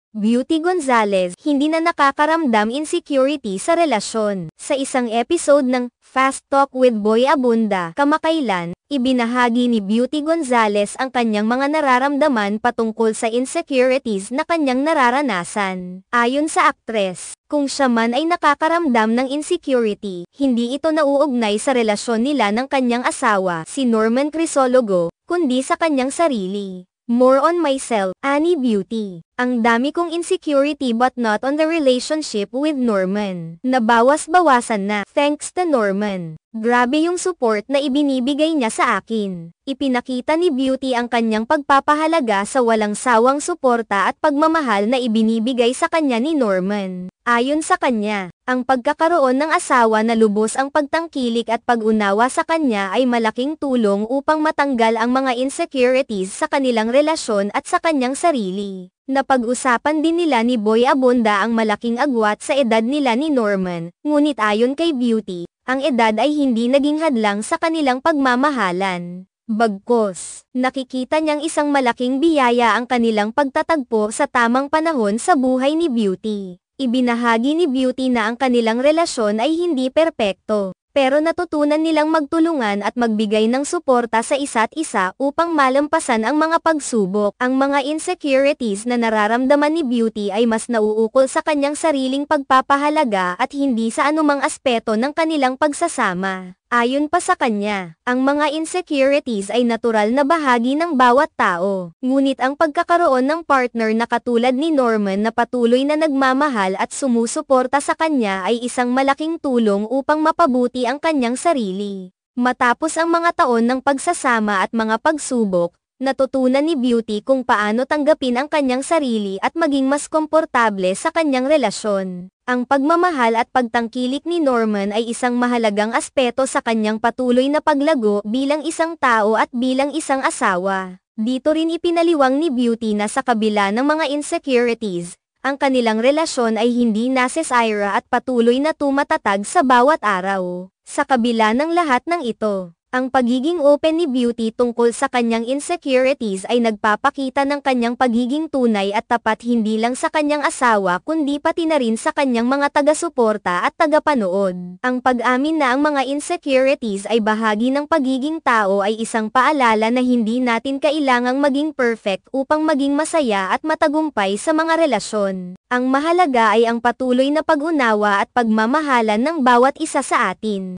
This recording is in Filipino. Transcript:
Beauty Gonzalez, hindi na nakakaramdam insecurity sa relasyon. Sa isang episode ng Fast Talk with Boy Abunda, kamakailan, ibinahagi ni Beauty Gonzalez ang kanyang mga nararamdaman patungkol sa insecurities na kanyang nararanasan. Ayon sa aktres, kung siya man ay nakakaramdam ng insecurity, hindi ito nauugnay sa relasyon nila ng kanyang asawa, si Norman Crisologo, kundi sa kanyang sarili. More on myself, ani Beauty. Ang dami kong insecurity but not on the relationship with Norman. Nabawas-bawasan na, thanks to Norman. Grabe yung support na ibinibigay niya sa akin. Ipinakita ni Beauty ang kanyang pagpapahalaga sa walang sawang suporta at pagmamahal na ibinibigay sa kanya ni Norman. Ayon sa kanya, ang pagkakaroon ng asawa na lubos ang pagtangkilik at pag-unawa sa kanya ay malaking tulong upang matanggal ang mga insecurities sa kanilang relasyon at sa kanyang sarili. Napag-usapan din nila ni Boy Abunda ang malaking agwat sa edad nila ni Norman, ngunit ayon kay Beauty, ang edad ay hindi naging hadlang sa kanilang pagmamahalan. Bagkus, nakikita niyang isang malaking biyaya ang kanilang pagtatagpo sa tamang panahon sa buhay ni Beauty. Ibinahagi ni Beauty na ang kanilang relasyon ay hindi perpekto, pero natutunan nilang magtulungan at magbigay ng suporta sa isa't isa upang malampasan ang mga pagsubok. Ang mga insecurities na nararamdaman ni Beauty ay mas nauukol sa kanyang sariling pagpapahalaga at hindi sa anumang aspeto ng kanilang pagsasama. Ayon pa sa kanya, ang mga insecurities ay natural na bahagi ng bawat tao. Ngunit ang pagkakaroon ng partner na katulad ni Norman na patuloy na nagmamahal at sumusuporta sa kanya ay isang malaking tulong upang mapabuti ang kanyang sarili. Matapos ang mga taon ng pagsasama at mga pagsubok, natutunan ni Beauty kung paano tanggapin ang kanyang sarili at maging mas komportable sa kanyang relasyon. Ang pagmamahal at pagtangkilik ni Norman ay isang mahalagang aspeto sa kanyang patuloy na paglago bilang isang tao at bilang isang asawa. Dito rin ipinaliwang ni Beauty na sa kabila ng mga insecurities, ang kanilang relasyon ay hindi nasesira at patuloy na tumatatag sa bawat araw. Sa kabila ng lahat ng ito, ang pagiging open ni Beauty tungkol sa kanyang insecurities ay nagpapakita ng kanyang pagiging tunay at tapat hindi lang sa kanyang asawa kundi pati na rin sa kanyang mga taga-suporta at tagapanood. Ang pag-amin na ang mga insecurities ay bahagi ng pagiging tao ay isang paalala na hindi natin kailangang maging perfect upang maging masaya at matagumpay sa mga relasyon. Ang mahalaga ay ang patuloy na pag-unawa at pagmamahalan ng bawat isa sa atin.